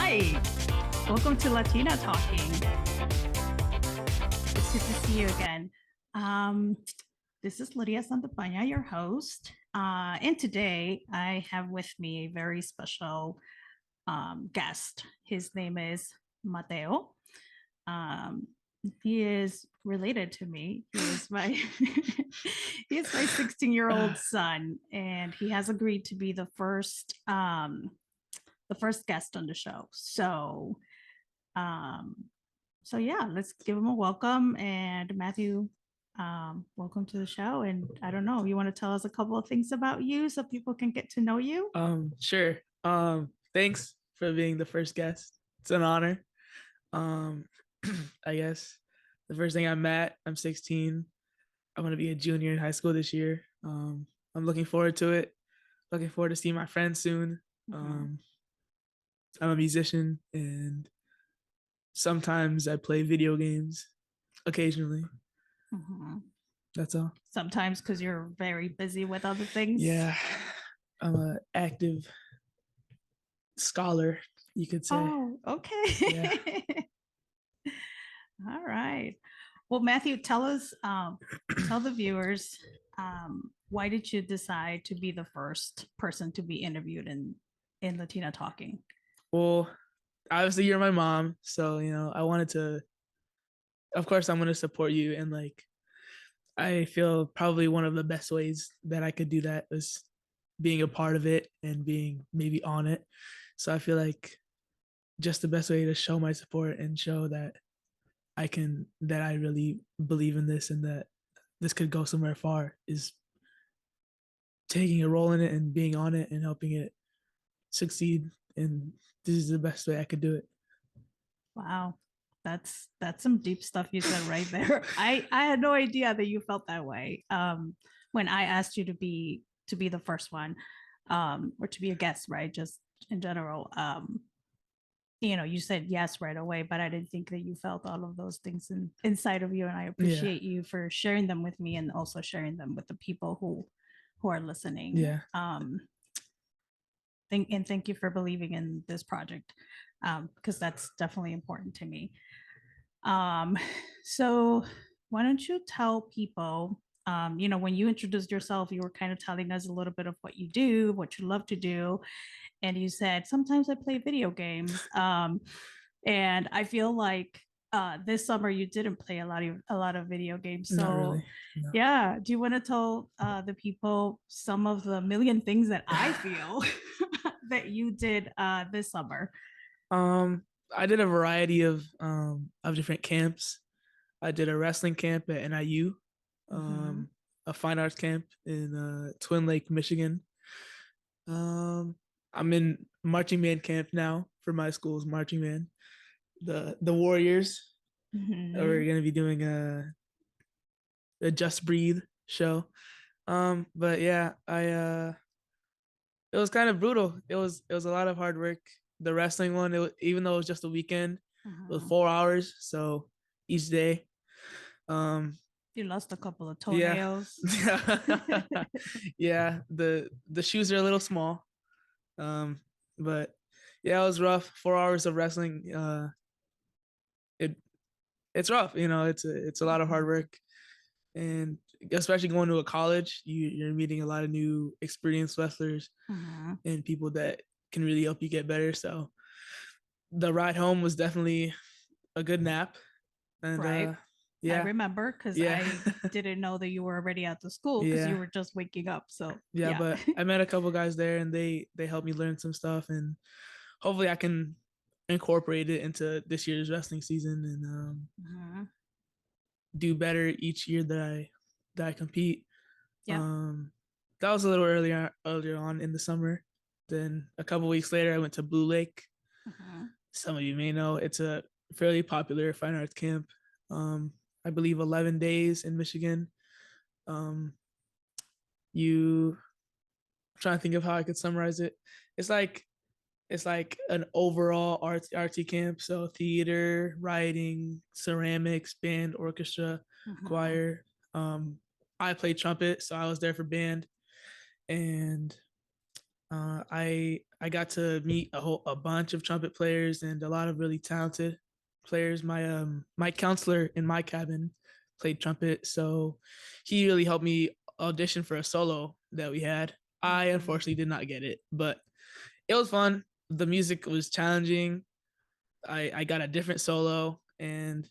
Hi, welcome to Latina Talking. It's good to see you again. Um, this is Lydia Santapana, your host. And today I have with me a very special guest. His name is Mateo. Um, he is related to me. He is my he is my 16-year-old son, and he has agreed to be the first guest on the show. Um, so yeah, let's give him a welcome. And Matthew, welcome to the show. And I don't know, you want to tell us a couple of things about you so people can get to know you? Sure. Thanks for being the first guest. It's an honor. Um, I guess the first thing I'm 16. I'm gonna be a junior in high school this year. I'm looking forward to it. Looking forward to seeing my friends soon. Um, I'm a musician and sometimes I play video games occasionally. Mhm. That's all. Sometimes because you're very busy with other things. Yeah, I'm an active scholar, you could say. Oh, Yeah. okay. All right. Well, Matthew, tell us, tell the viewers, why did you decide to be the first person to be interviewed in Latina Talking? Well, obviously you're my mom, so I wanted to. Of course, I'm gonna support you, and like I feel probably one of the best ways that I could do that is being a part of it and being maybe on it. So I feel like just the best way to show my support and show that that I really believe in this and that this could go somewhere far is taking a role in it and being on it and helping it succeed. And this is the best way I could do it. Wow. That's some deep stuff you said right there. I had no idea that you felt that way. When I asked you to be the first one, or to be a guest, right? Just in general. You said yes right away, but I didn't think that you felt all of those things inside of you. And I Yeah. appreciate you for sharing them with me and also sharing them with the people who are listening. Yeah. Thank you for believing in this project, because that's definitely important to me. Um, so why don't you tell people, when you introduced yourself, you were kind of telling us a little bit of what you do, what you love to do. And you said, sometimes I play video games. And I feel like this summer you didn't play a lot of video games. Not So really. No. yeah, do you want to tell the people some of the million things that I feel that you did this summer? Um, I did a variety of different camps. I did a wrestling camp at NIU, Mm-hmm. a fine arts camp in Twin Lake, Michigan. Um, I'm in marching band camp now for my school's marching band. The Warriors are Mm-hmm. going to be doing a Just Breathe show. But yeah, I it was kind of brutal. It was a lot of hard work. The wrestling one, even though it was just a weekend, it was Uh-huh. 4 hours. So each day, You lost a couple of yeah, toenails. yeah. The shoes are a little small, um, but yeah, it was rough. 4 hours of wrestling. It it's rough. It's a lot of hard work, and especially going to a college, you're meeting a lot of new experienced wrestlers Uh-huh. and people that can really help you get better. So the ride home was definitely a good nap, and Right. I yeah, remember because yeah, I didn't know that you were already at the school because you yeah, were just waking up. So yeah. yeah. But I met a couple guys there, and they helped me learn some stuff, and hopefully I can incorporate it into this year's wrestling season and Uh-huh. do better each year that I compete. Yep. Um, that was a little earlier on in the summer. Then a couple weeks later, I went to Blue Lake. Uh-huh. Some of you may know it's a fairly popular fine arts camp. I believe 11 days in Michigan. Um, you I'm trying to think of how I could summarize it. It's like it's like an overall artsy camp. So theater, writing, ceramics, band, orchestra, Uh-huh. choir. Um, I played trumpet, so I was there for band, and I got to meet a bunch of trumpet players and a lot of really talented players. My counselor in my cabin played trumpet, so he really helped me audition for a solo that we had. I Mhm. unfortunately did not get it, but it was fun. The music was challenging. I got a different solo, and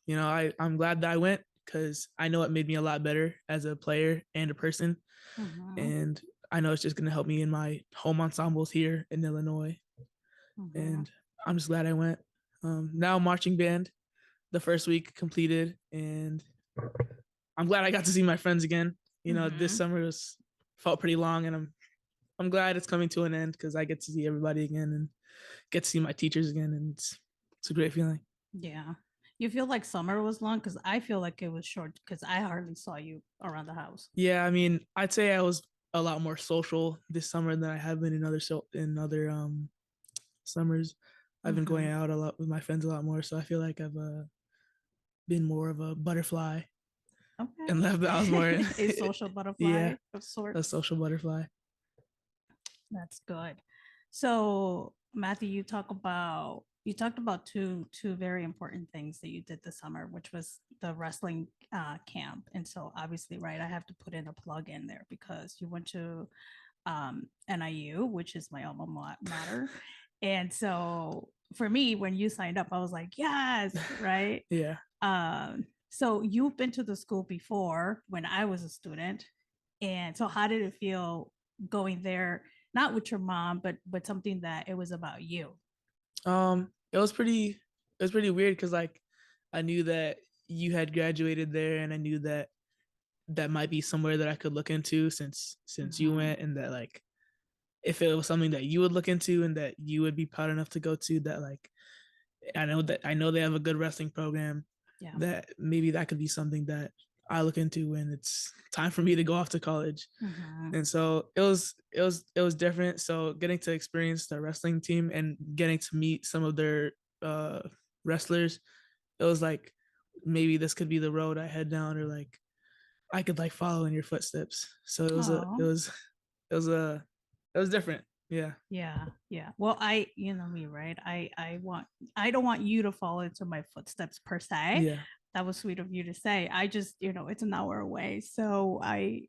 I'm glad that I went because I know it made me a lot better as a player and a person, Mhm. and I know it's just gonna help me in my home ensembles here in Illinois. Mhm. And I'm just glad I went. Now marching band, the first week completed, and I'm glad I got to see my friends again. This Mhm. summer was felt pretty long, and I'm glad it's coming to an end because I get to see everybody again and get to see my teachers again, and it's a great feeling. Yeah. You feel like summer was long because I feel like it was short because I hardly saw you around the house. Yeah, I mean, I'd say I was a lot more social this summer than I have been in other summers. I've been going Mhm. out a lot with my friends a lot more, so I feel like I've been more of a butterfly and left the house more. Okay. A social Yeah, butterfly of a sorts. social butterfly. That's good. So, Matthew, you talked about two very important things that you did this summer, which was the wrestling camp. And so, obviously, right, I have to put in a plug in there because you went to NIU, which is my mater. And so, for me, when you signed up, I was like, yes, right. Yeah. So you've been to the school before when I was a student, and so how did it feel going there? Not with your mom, but something that it was about you. It was pretty weird because like I knew that you had graduated there, and I knew that that might be somewhere that I could look into since you Mm-hmm. went, and that like if it was something that you would look into and that you would be proud enough to go to, that like I know they have a good wrestling program, Yeah. that maybe that could be something that I look into when it's time for me to go off to college. Mm-hmm. And so it was different. So getting to experience the wrestling team and getting to meet some of their uh wrestlers, it was like maybe this could be the road I head down, or like I could like follow in your footsteps. So Oh, it was a it was different. Yeah. yeah, yeah. Well, you know me, right? I don't want you to fall into my footsteps per se. Yeah. That was sweet of you to say. I just, it's an hour away. So I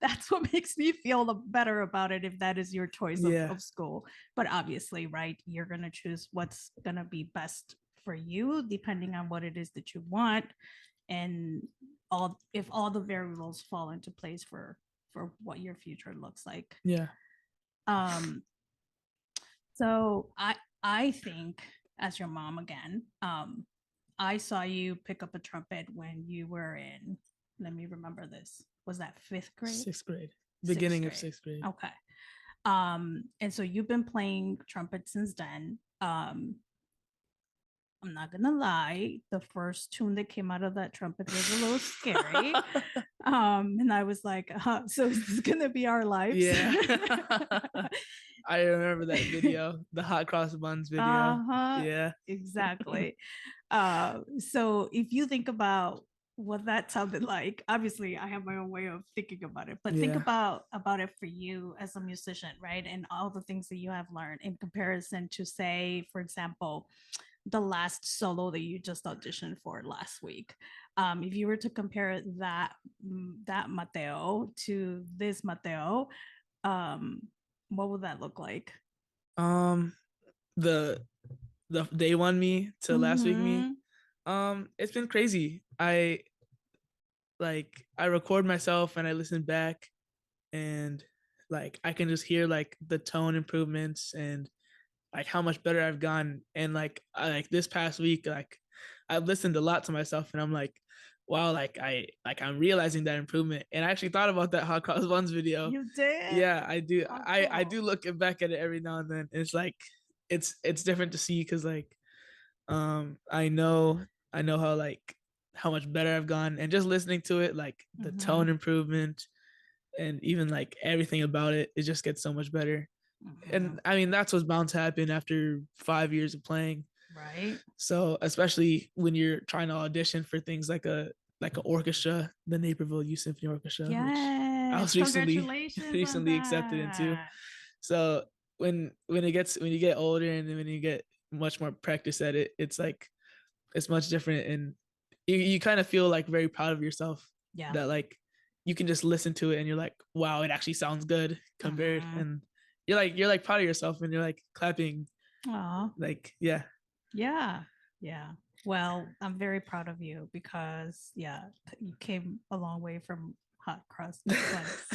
that's what makes me feel better about it if that is your choice Yeah. of school. But obviously, right, you're gonna choose what's gonna be best for you depending on what it is that you want and all if all the variables fall into place for what your future looks like. Yeah. Um, so I think as your mom again, I saw you pick up a trumpet when you were in, let me remember this. Was that fifth grade? Sixth grade. Sixth Beginning of grade. sixth grade. Okay. And so you've been playing trumpet since then. I'm not gonna lie, the first tune that came out of that trumpet was a little scary. And I was like, so is this gonna be our lives? Yeah. I remember that video, the hot cross buns video. Uh-huh, Yeah. exactly. So if you think about what that sounded like, obviously I have my own way of thinking about it, but think Yeah. about it for you as a musician, right? And all the things that you have learned in comparison to, say, for example, the last solo that you just auditioned for last week. If you were to compare that Mateo to this Mateo, um, what would that look like? Um the the day one me to last week me. Mm-hmm. It's been crazy. I record myself and I listen back, and like I can just hear like the tone improvements and like how much better I've gone. And like this past week, like I've listened a lot to myself, and I'm like, wow, I'm realizing that improvement. And I actually thought about that Hot Cross Buns video. You did? Yeah, I do. Oh, I cool. do look back at it every now and then. It's like it's different to see because like I know how like how much better I've gone, and just listening to it, like the Mm-hmm. tone improvement and even like everything about it, it just gets so much better. Mm-hmm. And I mean that's what's bound to happen after 5 years of playing. Right? So especially when you're trying to audition for things like a orchestra, the Naperville Youth Symphony Orchestra, which I Yes, was recently congratulations on recently accepted into. that. So when you get older and when you get much more practice at it, it's like it's much different, and you kind of feel like very proud of yourself Yeah. that like you can just listen to it and you're like, wow, it actually sounds good compared, Mm-hmm. and you're like proud of yourself and you're like clapping, Aw. like yeah. Yeah. Yeah. Well, I'm very proud of you because yeah, you came a long way from hot crust buns.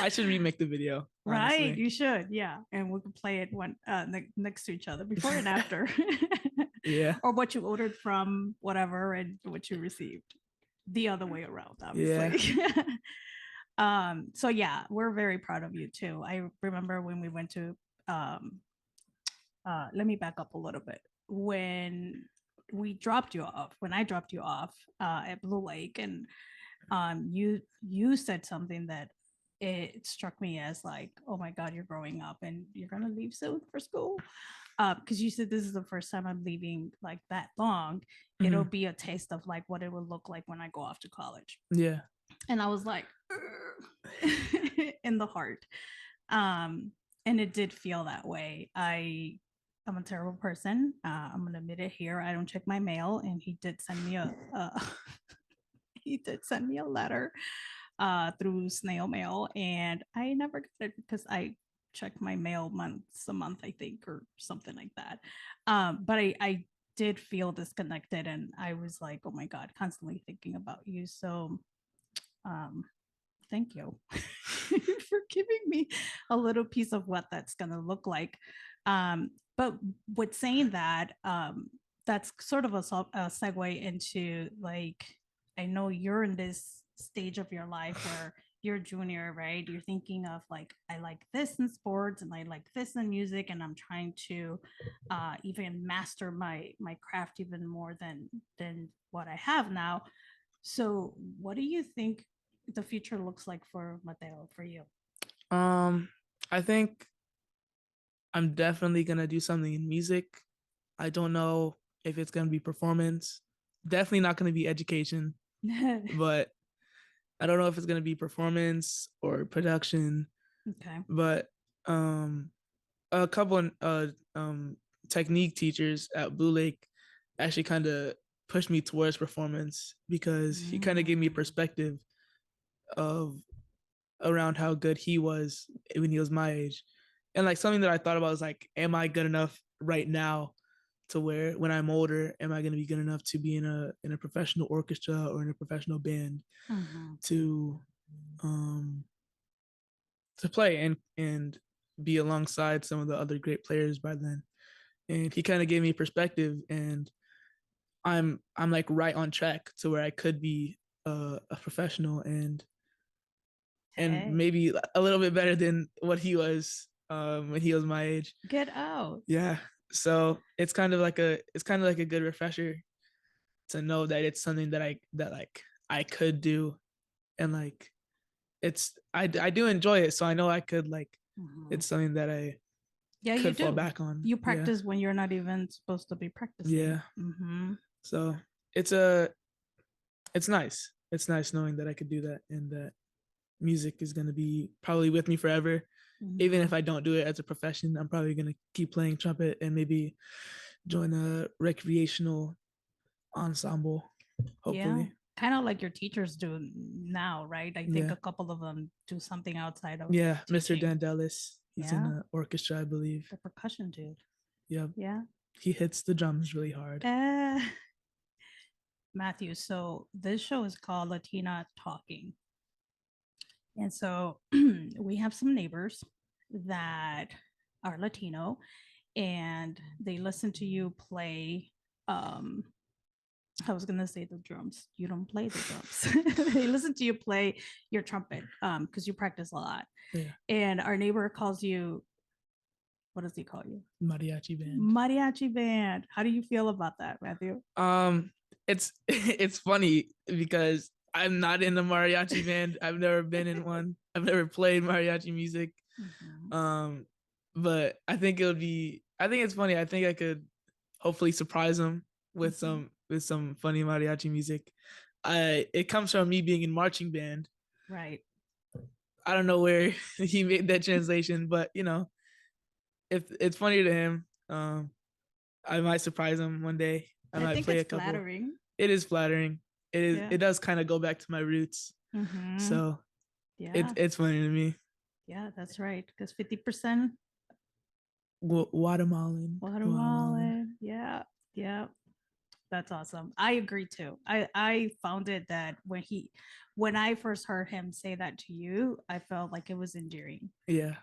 I should remake the video, Right, honestly. you should. Yeah, and we can play it one next to each other before and after. Yeah, Or what you ordered from whatever and what you received. The other way around, yeah. obviously. So yeah, we're very proud of you too. I remember when we went to um let me back up a little bit. When we dropped you off, when I dropped you off at Blue Lake, and you said something that it struck me as like, oh my god, you're growing up and you're gonna leave soon for school. Because you said this is the first time I'm leaving like that long. It'll Hmm. be a taste of like what it will look like when I go off to college. Yeah. And I was like in the heart. Um, and it did feel that way. I'm a terrible person. I'm gonna admit it here. I don't check my mail, and he did send me a he did send me a letter through snail mail, and I never got it because I check my mail once a month, I think, or something like that. But I did feel disconnected, and I was like, oh my god, constantly thinking about you. So um, thank you for giving me a little piece of what that's going to look like. But with saying that, that's sort of a segue into like, I know you're in this stage of your life where you're a junior, right? You're thinking of like, I like this in sports and I like this in music, and I'm trying to even master my craft even more than what I have now. So, what do you think the future looks like for Mateo for you? um I think I'm definitely gonna do something in music. I don't know if it's gonna be performance. Definitely not gonna be education, but I don't know if it's gonna be performance or production. Okay. But um, a couple of technique teachers at Blue Lake actually kind of pushed me towards performance because he kind of gave me a Mm, perspective of around how good he was when he was my age. And like something that I thought about was like, am I good enough right now to where when I'm older, am I going to be good enough to be in a professional orchestra or in a professional band mhm. to um to play and be alongside some of the other great players by then. And he kind of gave me perspective, and I'm like right on track to where I could be a professional and Hey, maybe a little bit better than what he was when he was my age. get out. Yeah. So it's kind of like a good refresher to know that it's something that like I could do, and like I do enjoy it, so I know I could like Mhm. it's something that I Yeah, you could fall do. back on. You Yeah. practice when you're not even supposed to be practicing. Yeah. Mm-hmm. So it's a it's nice. It's nice knowing that I could do that and that music is going to be probably with me forever. Even Mm-hmm. if I don't do it as a profession, I'm probably going to keep playing trumpet and maybe join a recreational ensemble, Yeah, hopefully. kind of like your teachers do now, right? I think Yeah. a couple of them do something outside of Yeah. Mr. teaching. Dandelis, he's in Yeah, an orchestra, I believe. the percussion dude. Yeah. Yeah. He hits the drums really hard. Uh, Matthew, so this show is called Latina Talking. And so we have some neighbors that are Latino, and they listen to you play. Um, I was gonna say the drums. You don't play the drums. They listen to you play your trumpet because you practice a lot. Yeah. And our neighbor calls you. What does he call you? Mariachi band. Mariachi band. How do you feel about that, Matthew? Um, it's it's funny because I'm not in the mariachi band. I've never been in one. I've never played mariachi music. Mhm. Um, but I think it would be. I think it's funny. I think I could hopefully surprise them Mhm. with some funny mariachi music. I it comes from me being in marching band. Right. I don't know where he made that translation, but if it's funny to him, I might surprise him one day. I I might think play it's a couple. flattering. It is flattering. It is. Yeah. It does kind of go back to my roots. Mm-hmm. So Yeah. it's funny to me. Yeah, that's right. Because 50% Guatemalan. Guatemalan. Guatemalan. Yeah. Yeah. That's awesome. I agree too. I found it that when I first heard him say that to you, I felt like it was endearing. Yeah.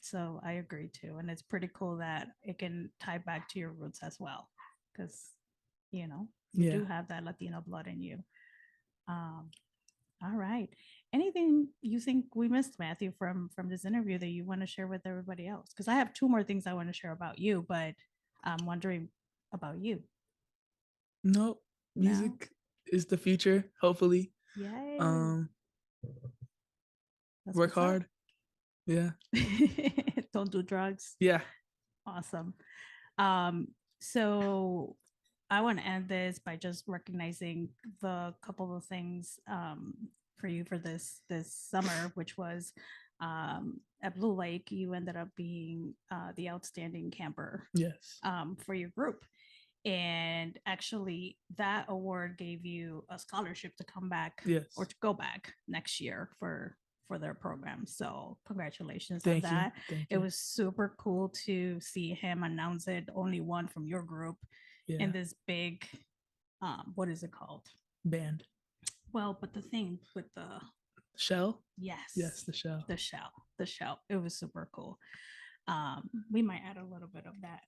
So I agree too. And it's pretty cool that it can tie back to your roots as well. Because, you Yeah. do have that Latino blood in you. Um, all right. Anything you think we missed, Matthew, from this interview that you want to share with everybody else? Because I have two more things I want to share about you, but I'm wondering about you. No. No? Music is the future. Hopefully. Yay. Um. That's Work what's up. hard. Yeah. Don't do drugs. Yeah. Awesome. Um, so I want to end this by just recognizing the couple of things for you for this summer, which was at Blue Lake, you ended up being the outstanding camper Yes. for your group. And actually, that award gave you a scholarship to come back or Yes. to go back next year for their program. So congratulations on Thank you. that. Thank It you. was super cool to see him announce it, only one from your group in Yeah. this big what is it called? Band. Well, but the thing with the Shell. yes, Yes. The shell. the shell. It was super cool. We might add a little bit of that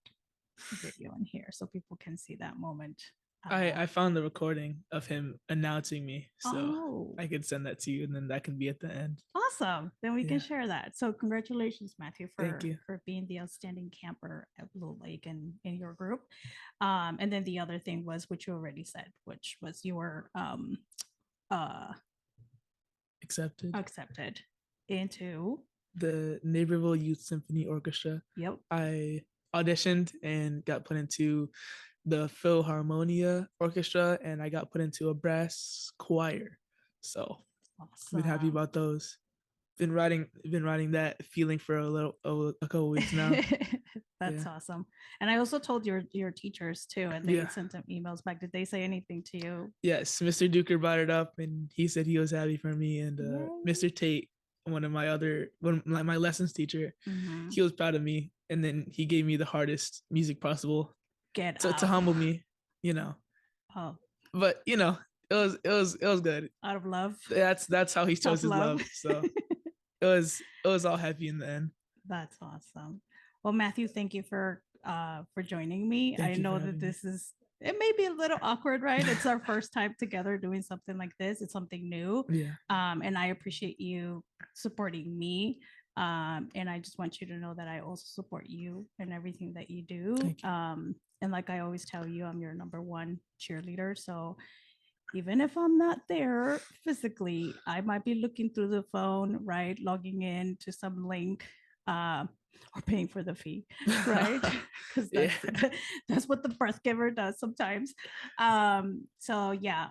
video in here so people can see that moment. I found the recording of him announcing me, so Oh, I could send that to you, and then that can be at the end. awesome. Then we can Yeah. share that. So congratulations, Matthew, Thank for you. for being the outstanding camper at Blue Lake and in your group. And then the other thing was, which you already said, which was your uh Accepted. accepted into The Naperville Youth Symphony Orchestra. yep. I auditioned and got put into the Philharmonia Orchestra, and I got put into a brass choir. So I've been happy Awesome. about those. Been writing that feeling for a couple weeks now. That's Yeah. awesome. And I also told your teachers too, and they Yeah. sent them emails back. Did they say anything to you? Yes, Mr. Duker brought it up, and he said he was happy for me. And Yay. Mr. Tate, my lessons teacher, Mm-hmm. he was proud of me, and then he gave me the hardest music possible Get to out. humble me, you know. Oh, But it was good. out of love. That's how he chose Tough his love. love. So it was all happy in the end. That's awesome. Well, Matthew, thank you for joining me. I Thank you for know that having me. this is it may be a little awkward, right? It's our first time together doing something like this. It's something new. Yeah. And I appreciate you supporting me. And I just want you to know that I also support you and everything that you do. Thank you. And like I always tell you, I'm your number one cheerleader. So even if I'm not there physically, I might be looking through the phone, right? Logging in to some link uh, or paying for the fee, right? Because Yeah. that's what the birth giver does sometimes. So yeah,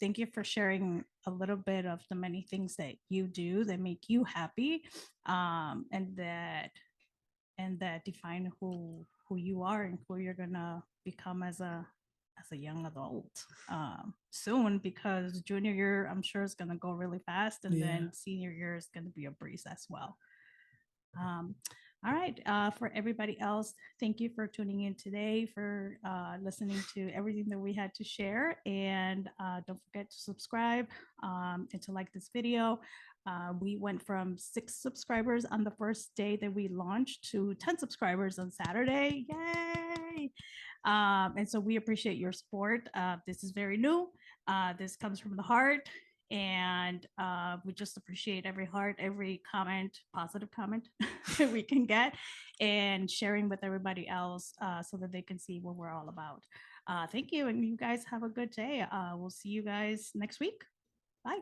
thank you for sharing a little bit of the many things that you do that make you happy, and that define who you are and who you're gonna become as a young adult soon, because junior year I'm sure is gonna go really fast, and Yeah. then senior year is gonna be a breeze as well. Um, all right, for everybody else, thank you for tuning in today, for listening to everything that we had to share, and don't forget to subscribe and to like this video. We went from 6 subscribers on the first day that we launched to 10 subscribers on Saturday. Yay! And so we appreciate your support. This is very new. This comes from the heart. And we just appreciate every heart, every comment, positive comment that we can get, and sharing with everybody else so that they can see what we're all about. Thank you. And you guys have a good day. We'll see you guys next week. Bye.